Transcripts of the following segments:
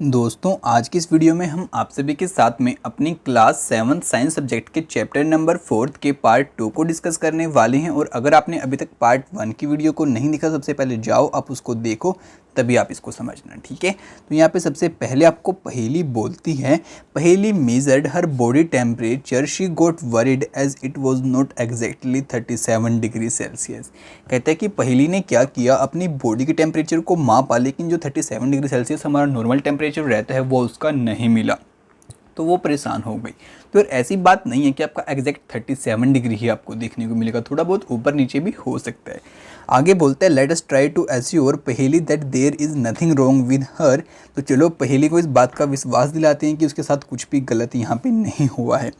दोस्तों आज की इस वीडियो में हम आप सभी के साथ में अपनी क्लास 7 साइंस सब्जेक्ट के चैप्टर नंबर 4 के पार्ट 2 को डिस्कस करने वाले हैं। और अगर आपने अभी तक पार्ट 1 की वीडियो को नहीं देखा, सबसे पहले जाओ आप उसको देखो, तभी आप इसको समझना, ठीक है। तो यहाँ पे सबसे पहले आपको पहेली बोलती है, Paheli measured her body temperature, she got worried as it was not exactly 37 degree Celsius. कहते हैं कि पहेली ने क्या किया, अपनी बॉडी के टेम्परेचर को मापा, लेकिन जो 37 डिग्री सेल्सियस हमारा नॉर्मल टेम्परेचर रहता है वो उसका नहीं मिला, तो वो परेशान हो गई। तो फिर ऐसी बात नहीं है कि आपका एग्जैक्ट 37 डिग्री ही आपको देखने को मिलेगा, थोड़ा बहुत ऊपर नीचे भी हो सकता है। आगे बोलते हैं let us try to assure Paheli that there is nothing wrong with her. तो चलो पहेली को इस बात का विश्वास दिलाते हैं कि उसके साथ कुछ भी गलत यहाँ पे नहीं हुआ है।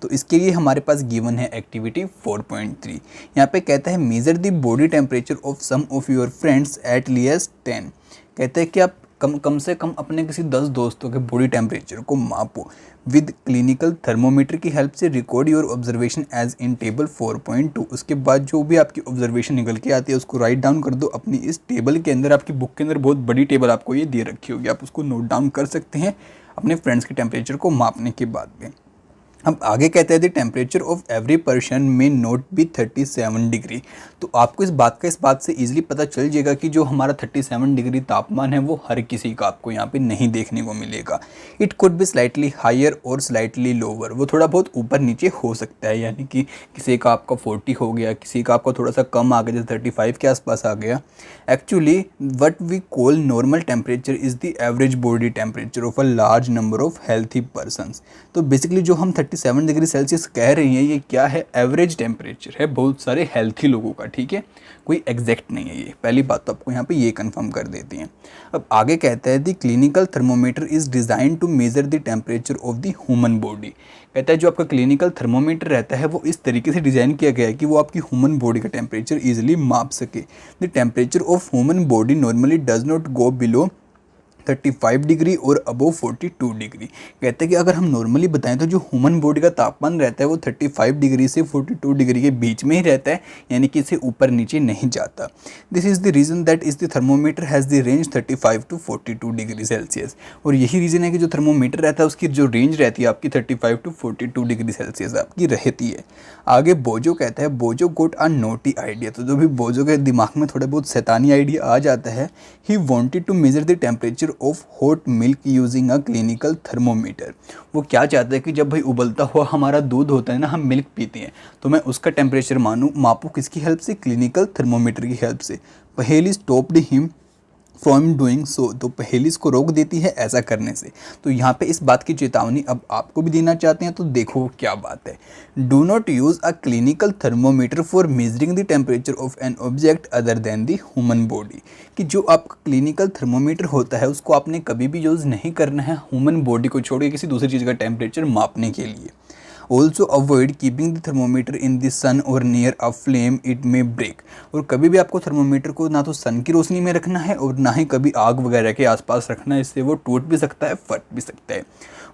तो इसके लिए हमारे पास गिवन है एक्टिविटी 4.3। यहाँ पे कहता है measure the body temperature of some of your friends at least 10। कहते हैं कि आप कम से कम अपने किसी 10 दोस्तों के बॉडी टेम्परेचर को मापो विद क्लिनिकल थर्मोमीटर की हेल्प से, record your observation as in table 4.2। उसके बाद जो भी आपकी ऑब्जर्वेशन निकल के आती है उसको राइट डाउन कर दो अपनी इस टेबल के अंदर। आपकी बुक के अंदर बहुत बड़ी टेबल आपको ये दे रखी होगी, आप उसको नोट डाउन कर सकते हैं अपने फ्रेंड्स के टेम्परेचर को मापने के बाद में। अब आगे कहते हैं the temperature of every person में नॉट बी 37 डिग्री। तो आपको इस बात से ईजिली पता चल जाएगा कि जो हमारा 37 डिग्री तापमान है वो हर किसी का आपको यहाँ पे नहीं देखने को मिलेगा। It could be slightly higher or slightly lower, वो थोड़ा बहुत ऊपर नीचे हो सकता है, यानी कि किसी का आपका 40 हो गया, किसी का आपका थोड़ा सा कम आ गया, जैसे 35 के आसपास आ गया। Actually what we call normal temperature is the average body temperature of a large number of healthy persons. तो बेसिकली जो हम 37 डिग्री सेल्सियस कह रही हैं ये क्या है, एवरेज टेम्परेचर है बहुत सारे हेल्थी लोगों का, ठीक है, कोई एग्जैक्ट नहीं है ये। पहली बात तो आपको यहाँ पे ये कंफर्म कर देती हैं। अब आगे कहता है the clinical thermometer is design to measure the temperature of the human body. कहता है जो आपका क्लिनिकल थर्मोमीटर रहता है वो इस तरीके से डिज़ाइन किया गया है कि वो आपकी ह्यूमन बॉडी का टेम्परेचर ईजिली माप सके। The temperature of human body normally does not go below 35 degree और अबोव 42 डिग्री। कहते हैं कि अगर हम नॉर्मली बताएं तो जो ह्यूमन बॉडी का तापमान रहता है वो 35 डिग्री से 42 डिग्री के बीच में ही रहता है, यानी कि इससे ऊपर नीचे नहीं जाता। This is the reason that is the thermometer has the range 35 to 42 degree Celsius. और यही रीज़न है कि जो थर्मोमीटर रहता है उसकी जो रेंज रहती है आपकी 35 टू 42 डिग्री सेल्सियस आपकी रहती है। आगे बोजो कहता है बोजो गोट अ नोटी आइडिया। तो जो भी बोजो के दिमाग में थोड़ा बहुत शैतानी आइडिया आ जाता है, he wanted to measure the temperature of hot milk using a clinical thermometer. वो क्या चाहता है कि जब भाई उबलता हुआ हमारा दूध होता है ना, हम मिल्क पीते हैं, तो मैं उसका टेम्परेचर मापूँ किसकी हेल्प से, क्लिनिकल थर्मोमीटर की हेल्प से। पहेली stopped him from doing so. तो पहेली इसको रोक देती है ऐसा करने से। तो यहाँ पे इस बात की चेतावनी अब आपको भी देना चाहते हैं, तो देखो क्या बात है। Do not use a clinical thermometer for measuring the temperature of an object other than the human body. कि जो आपका क्लिनिकल थर्मोमीटर होता है उसको आपने कभी भी यूज़ नहीं करना है ह्यूमन बॉडी को छोड़ के किसी दूसरी चीज़ का टेम्परेचर मापने के लिए। Also avoid keeping the thermometer in the sun और near a flame, it may break. और कभी भी आपको थर्मोमीटर को ना तो सन की रोशनी में रखना है और ना ही कभी आग वगैरह के आसपास रखना है, इससे वो टूट भी सकता है, फट भी सकता है।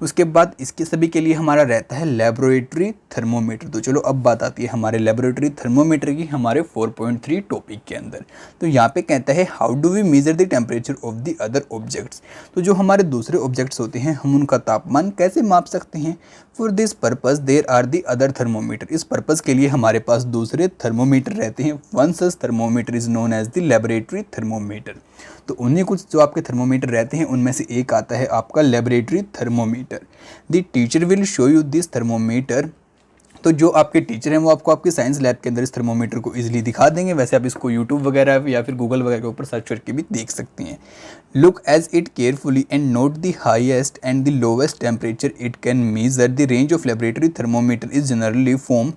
उसके बाद इसके सभी के लिए हमारा रहता है लेबोरेटरी थर्मोमीटर। तो चलो अब बात आती है हमारे लेबोरेटरी थर्मोमीटर की हमारे 4.3 टॉपिक के अंदर। तो यहाँ पे कहता है how do we measure the temperature of the other objects. तो जो हमारे दूसरे ऑब्जेक्ट्स होते हैं हम उनका तापमान कैसे माप सकते हैं। For this purpose there are the other thermometer. इस पर्पज़ के लिए हमारे पास दूसरे थर्मोमीटर रहते हैं। One such thermometer is known as the laboratory thermometer. तो उन्हीं कुछ जो आपके थर्मोमीटर रहते हैं उनमें से एक आता है आपका laboratory thermometer. The teacher will show you this thermometer. तो जो आपके टीचर हैं वो आपको आपके साइंस लैब के अंदर इस थर्मोमीटर को इजीली दिखा देंगे। वैसे आप इसको यूट्यूब वगैरह या फिर गूगल वगैरह के ऊपर सर्च करके भी देख सकती हैं। Look as it carefully and note the highest and the lowest temperature it can measure. The range of laboratory thermometer is generally from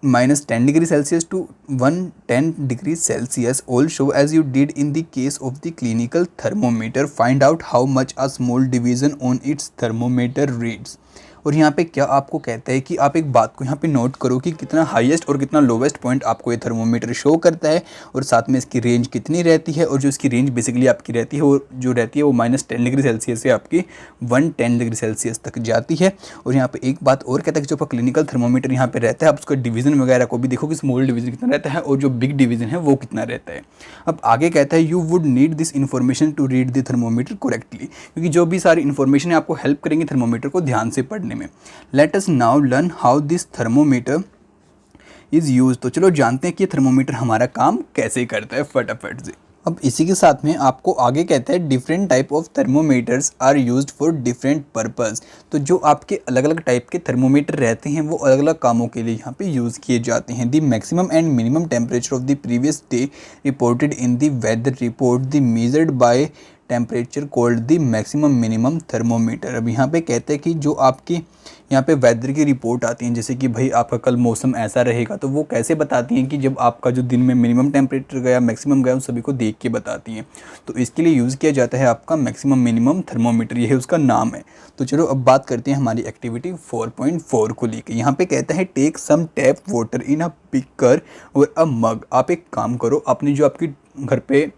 -10 degree Celsius to 110 degree Celsius. Also, as you did in the case of the clinical thermometer, find out how much a small division on its thermometer reads. और यहाँ पे क्या आपको कहता है कि आप एक बात को यहाँ पे नोट करो कि कितना हाईएस्ट और कितना लोवेस्ट पॉइंट आपको ये थर्मोमीटर शो करता है, और साथ में इसकी रेंज कितनी रहती है, और जो इसकी रेंज बेसिकली आपकी रहती है वो जो रहती है वो -10 डिग्री सेल्सियस से आपकी 110 डिग्री सेल्सियस तक जाती है। और यहाँ पे एक बात और कहता है कि जो आपका क्लिनिकल थर्मोमीटर यहाँ पे रहता है, आप उसका डिवीजन वगैरह को भी देखो कि स्मॉल डिवीजन कितना रहता है और जो बिग डिवीजन है वो कितना रहता है। अब आगे कहता है you would need this information to read the thermometer correctly, क्योंकि जो भी सारी इन्फॉर्मेशन है आपको हेल्प करेंगे थर्मोमीटर को ध्यान से पढ़ने में। Let us now learn how this thermometer is use. तो चलो जानते हैं कि थर्मोमीटर हमारा काम कैसे करता है फटाफट से। अब इसी के साथ में आपको आगे कहता है different type of thermometers are used for different purpose. तो जो आपके अलग अलग टाइप के थर्मोमीटर रहते हैं वो अलग अलग कामों के लिए यहाँ पे यूज़ किए जाते हैं। The maximum and minimum temperature of the previous day reported in the weather report the measured by temperature called the maximum minimum thermometer. अब यहाँ पे कहते हैं कि जो आपकी यहाँ पे वेदर की रिपोर्ट आती हैं, जैसे कि भाई आपका कल मौसम ऐसा रहेगा, तो वो कैसे बताती हैं कि जब आपका जो दिन में मिनिमम टेम्परेचर गया मैक्सिमम गया उन सभी को देख के बताती हैं। तो इसके लिए यूज़ किया जाता है आपका मैक्सिमम मिनिमम थर्मोमीटर, यही उसका नाम है। तो चलो अब बात करते हैं हमारी एक्टिविटी 4.4 को लेकर। यहाँ पे कहता है take some tap water in a beaker or a मग। आप एक काम करो, अपनी जो आपकी घर पे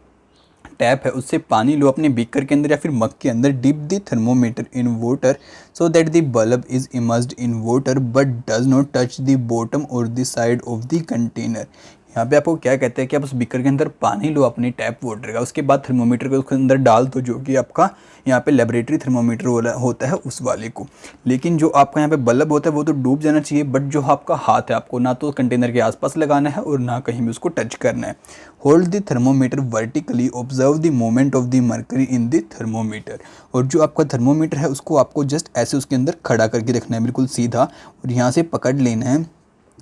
टैप है उससे पानी लो अपने बीकर के अंदर या फिर मग के अंदर, dip the thermometer in water so that the bulb is immersed in water but does not touch the bottom और the side of the container. यहाँ पे आपको क्या कहते हैं कि आप उस बीकर के अंदर पानी लो अपनी टैप वाटर का, उसके बाद थर्मोमीटर को उसके अंदर डाल दो, जो कि आपका यहाँ पे लेबोरेटरी थर्मोमीटर वाला होता है उस वाले को। लेकिन जो आपका यहाँ पे बल्ब होता है वो तो डूब जाना चाहिए, बट जो आपका हाथ है आपको ना तो कंटेनर के आसपास लगाना है और ना कहीं भी उसको टच करना है। Hold the thermometer vertically, observe the movement of the mercury in the thermometer. और जो आपका थर्मोमीटर है उसको आपको जस्ट ऐसे उसके अंदर खड़ा करके रखना है, बिल्कुल सीधा, और यहाँ से पकड़ लेना है।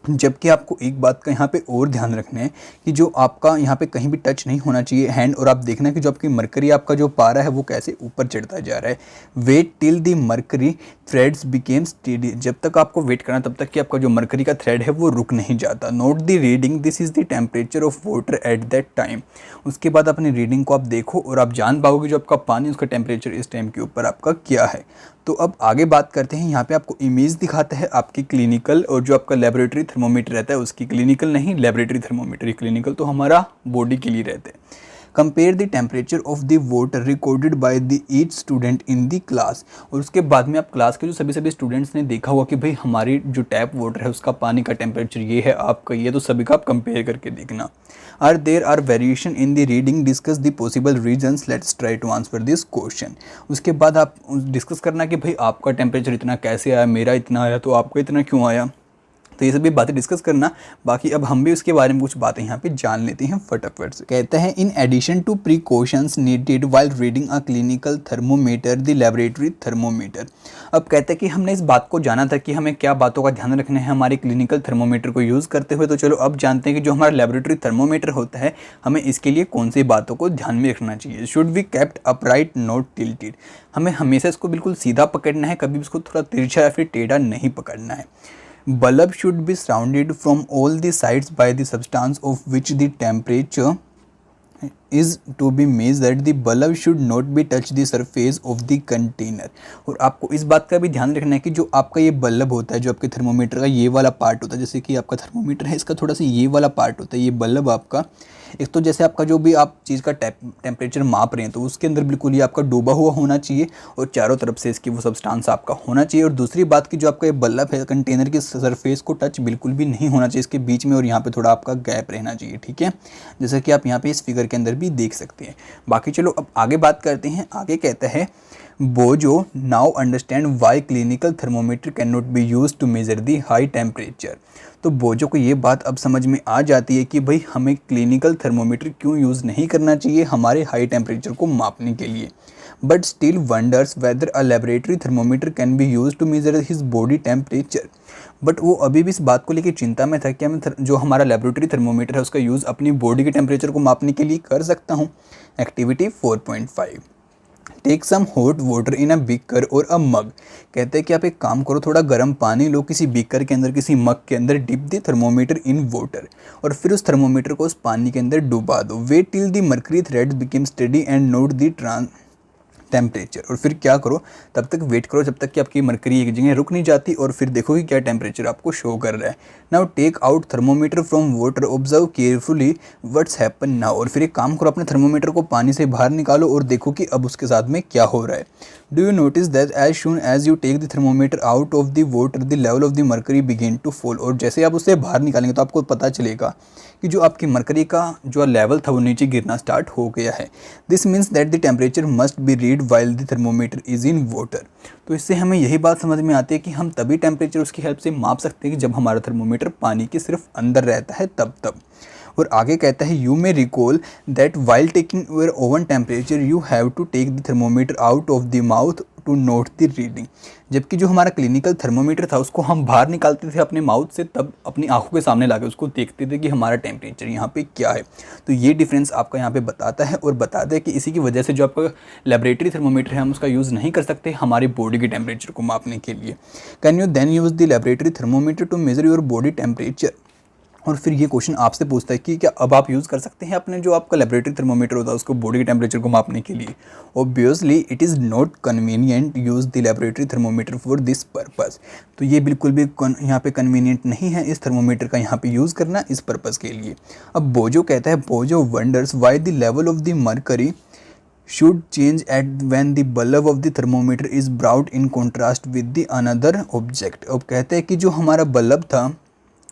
जबकि आपको एक बात का यहाँ पे और ध्यान रखना है कि जो आपका यहाँ पे कहीं भी टच नहीं होना चाहिए हैंड, और आप देखना कि जो आपकी मरकरी आपका जो पारा है वो कैसे ऊपर चढ़ता जा रहा है। Wait till the mercury threads became steady. जब तक आपको वेट करना तब तक कि आपका जो मरकरी का थ्रेड है वो रुक नहीं जाता। Note the reading, this is the temperature of water at that time. उसके बाद अपनी रीडिंग को आप देखो और आप जान पाओगे जो आपका पानी उसका टेम्परेचर इस टाइम के ऊपर आपका क्या है। तो अब आगे बात करते हैं, यहाँ पे आपको इमेज दिखाता है आपकी क्लिनिकल और जो आपका लेबोरेटरी थर्मोमीटर रहता है उसकी। क्लिनिकल नहीं, लेबोरेटरी थर्मोमीटर। क्लिनिकल तो हमारा बॉडी के लिए रहता है। Compare the temperature of the water recorded by the each student in the class. और उसके बाद में आप क्लास के जो सभी स्टूडेंट्स ने देखा होगा कि भाई हमारी जो टैप वाटर है उसका पानी का टेम्परेचर ये है, आपका ये, तो सभी का आप कंपेयर करके देखना। Are there are variation in the reading, discuss the possible reasons, let's try to answer this question. उसके बाद आप डिस्कस करना कि भाई आपका टेम्परेचर इतना कैसे आया, मेरा इतना आया, तो आपका इतना क्यों आया। तो ये सभी बातें डिस्कस करना। बाकी अब हम भी उसके बारे में कुछ बातें यहाँ पे जान लेते हैं फटाफट से। कहते हैं in addition to precautions needed while reading a clinical thermometer the laboratory thermometer. अब कहते हैं कि हमने इस बात को जाना था कि हमें क्या बातों का ध्यान रखना है हमारे क्लिनिकल थर्मोमीटर को यूज़ करते हुए। तो चलो अब जानते हैं कि जो हमारा लेबोरेटरी थर्मोमीटर होता है हमें इसके लिए कौन सी बातों को ध्यान में रखना चाहिए। Should be kept upright not tilted. हमें हमेशा इसको बिल्कुल सीधा पकड़ना है, कभी इसको थोड़ा तिरछा या फिर टेढ़ा नहीं पकड़ना है। Bulb should be surrounded from all the sides by the substance of which the temperature is to be measured. The bulb should not be touch the surface of the container। और आपको इस बात का भी ध्यान रखना है कि जो आपका ये बल्ब होता है, जो आपके थर्मोमीटर का ये वाला पार्ट होता है, जैसे कि आपका थर्मोमीटर है इसका थोड़ा सा ये वाला पार्ट होता है, ये बल्ब आपका, एक तो जैसे आपका जो भी आप चीज़ का टेम्परेचर माप रहे हैं तो उसके अंदर बिल्कुल ये आपका डूबा हुआ होना चाहिए और चारों तरफ से इसकी वो सब्सटेंस आपका होना चाहिए। और दूसरी बात की जो आपका ये बल्ब है कंटेनर की सरफेस को टच बिल्कुल भी नहीं होना चाहिए इसके बीच में, और यहाँ पे थोड़ा आपका गैप रहना चाहिए, ठीक है, जैसा कि आप यहाँ पे इस फिगर के अंदर भी देख सकते हैं। बाकी चलो अब आगे बात करते हैं। आगे कहता है Boojho now understand why clinical thermometer can not be use to measure the high temperature. तो बोजो को ये बात अब समझ में आ जाती है कि भाई हमें क्लिनिकल थर्मोमीटर क्यों यूज़ नहीं करना चाहिए हमारे हाई टेम्परेचर को मापने के लिए। But still wonders whether a laboratory thermometer can be use to measure his body temperature. But वो अभी भी इस बात को लेकर चिंता में था कि मैं जो हमारा लेबोरेटरी थर्मोमीटर है उसका यूज़ अपनी बॉडी के टेम्परेचर को मापने के लिए कर सकता हूँ। Activity 4.5 take some hot water in a beaker or a मग। कहते हैं कि आप एक काम करो, थोड़ा गर्म पानी लो किसी बीकर के अंदर, किसी मग के अंदर, dip the thermometer in water, और फिर उस थर्मोमीटर को उस पानी के अंदर डुबा दो। Wait till the mercury threads become steady and note the temperature. और फिर क्या करो, तब तक वेट करो जब तक कि आपकी मरकरी एक जगह रुक नहीं जाती और फिर देखो कि क्या टेम्परेचर आपको शो कर रहा है। Now take out thermometer from water, observe carefully what's happen now. और फिर एक काम करो, अपने थर्मोमीटर को पानी से बाहर निकालो और देखो कि अब उसके साथ में क्या हो रहा है। Do you notice that as soon as you take the thermometer out of the water the level of the mercury begin to fall. और जैसे आप उसे बाहर निकालेंगे तो आपको पता चलेगा कि जो आपकी मरकरी का जो लेवल था वो नीचे गिरना स्टार्ट हो गया है। This means that the temperature must be read while the thermometer is in water. तो इससे हमें यही बात समझ में आती है कि हम तभी टेम्परेचर उसकी हेल्प से माप सकते हैं कि जब हमारा थर्मोमीटर पानी के सिर्फ अंदर रहता है तब। और आगे कहता है you may recall that while taking your own temperature you have to take the thermometer out of the mouth to note the reading. जबकि जो हमारा क्लिनिकल थर्मोमीटर था उसको हम बाहर निकालते थे अपने माउथ से, तब अपनी आंखों के सामने लाके उसको देखते थे कि हमारा टेम्परेचर यहाँ पे क्या है। तो ये डिफरेंस आपका यहाँ पे बताता है और बताता है कि इसी की वजह से जो आपका लेबोरेटरी थर्मोमीटर है हम उसका यूज़ नहीं कर सकते हमारी बॉडी के टेम्परेचर को मापने के लिए। Can you then use the laboratory thermometer to measure your body temperature. और फिर ये क्वेश्चन आपसे पूछता है कि क्या अब आप यूज़ कर सकते हैं अपने जो आपका लेबोरेटरी थर्मोमीटर होता है उसको बॉडी के टेम्परेचर को मापने के लिए। Obviously it is not convenient use the laboratory thermometer for this purpose. तो ये बिल्कुल भी यहाँ पे कन्वीनियंट नहीं है इस थर्मोमीटर का यहाँ पे यूज़ करना इस पर्पज़ के लिए। अब बोजो कहता है बोजो wonders why the level of the mercury should change at when the bulb of the thermometer is brought in contrast with the another object। अब कहते हैं कि जो हमारा बल्ब था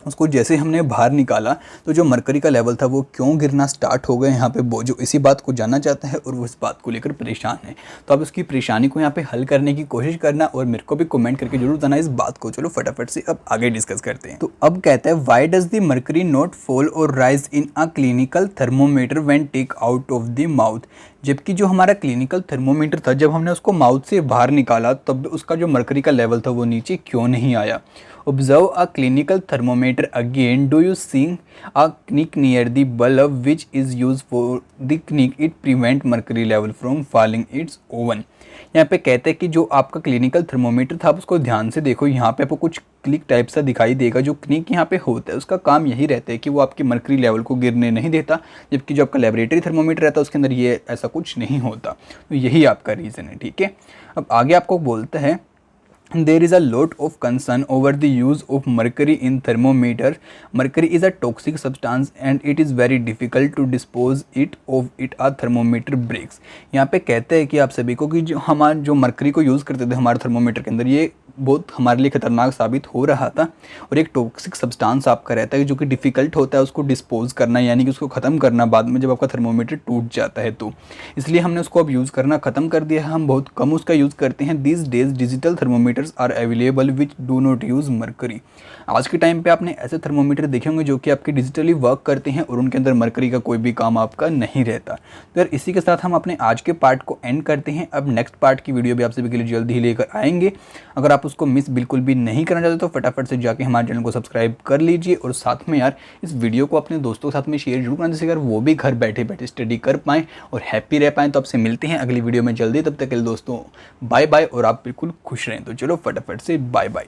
उसको जैसे हमने बाहर निकाला तो जो मरकरी का लेवल था वो क्यों गिरना स्टार्ट हो गया यहाँ पे बोजो इसी बात को जानना चाहता है और वो इस बात को लेकर परेशान है। तो आप उसकी परेशानी को यहाँ पे हल करने की कोशिश करना और मेरे को भी कमेंट करके जरूर बताना इस बात को। चलो फटाफट से अब आगे डिस्कस करते हैं। तो अब कहता है why does the mercury not fall और rise in a clinical thermometer when take out of the mouth. जबकि जो हमारा क्लिनिकल थर्मोमीटर था जब हमने उसको माउथ से बाहर निकाला तब उसका जो मरकरी का लेवल था वो नीचे क्यों नहीं आया। Observe a clinical thermometer again. Do you see a knick near the bulb which is used for the knick? It prevent mercury level from falling its oven. यहाँ पे कहते हैं कि जो आपका क्लिनिकल थर्मोमीटर था आप उसको ध्यान से देखो, यहाँ पे आपको कुछ क्लिक टाइप सा दिखाई देगा। जो क्निक यहाँ पे होता है उसका काम यही रहता है कि वो आपकी मरकरी लेवल को गिरने नहीं देता, जबकि जो आपका लेबोरेटरी थर्मोमीटर रहता है उसके अंदर ये ऐसा कुछ नहीं होता। तो यही आपका रीज़न है, ठीक है। अब आगे आपको बोलता है There is a lot of concern over the use of mercury in thermometer. Mercury is a toxic substance and it is very difficult to dispose it of it a thermometer breaks। यहाँ पे कहते हैं कि आप सभी को कि जो मरकरी को यूज़ करते थे हमारे थर्मोमीटर के अंदर ये बहुत हमारे लिए ख़तरनाक साबित हो रहा था और एक टॉक्सिक सब्सटेंस आपका रहता है जो कि डिफ़िकल्ट होता है उसको डिस्पोज करना, यानी कि उसको ख़त्म करना बाद में जब आपका थर्मोमीटर टूट जाता है। तो इसलिए हमने उसको अब यूज़ करना ख़त्म कर दिया है, हम बहुत कम उसका यूज़ करते हैं। These days digital thermometers are available which do not use mercury. आज के टाइम पे आपने ऐसे थर्मोमीटर देखे होंगे जो कि आपके डिजिटली वर्क करते हैं और उनके अंदर मरकरी का कोई भी काम आपका नहीं रहता। तो यार इसी के साथ हम अपने आज के पार्ट को एंड करते हैं। अब नेक्स्ट पार्ट की वीडियो भी आप सभी के लिए जल्दी ही लेकर आएंगे। अगर आप उसको मिस बिल्कुल भी नहीं करना चाहते तो फटाफट से जाके हमारे चैनल को सब्सक्राइब कर लीजिए और साथ में यार इस वीडियो को अपने दोस्तों के साथ में शेयर जरूर करना, जिससे अगर वो भी घर बैठे बैठे स्टडी कर पाएँ और हैप्पी रह पाएँ। तो आपसे मिलते हैं अगली वीडियो में जल्दी, तब तक के लिए दोस्तों बाय बाय और आप बिल्कुल खुश रहें। तो चलो फटाफट से बाय बाय।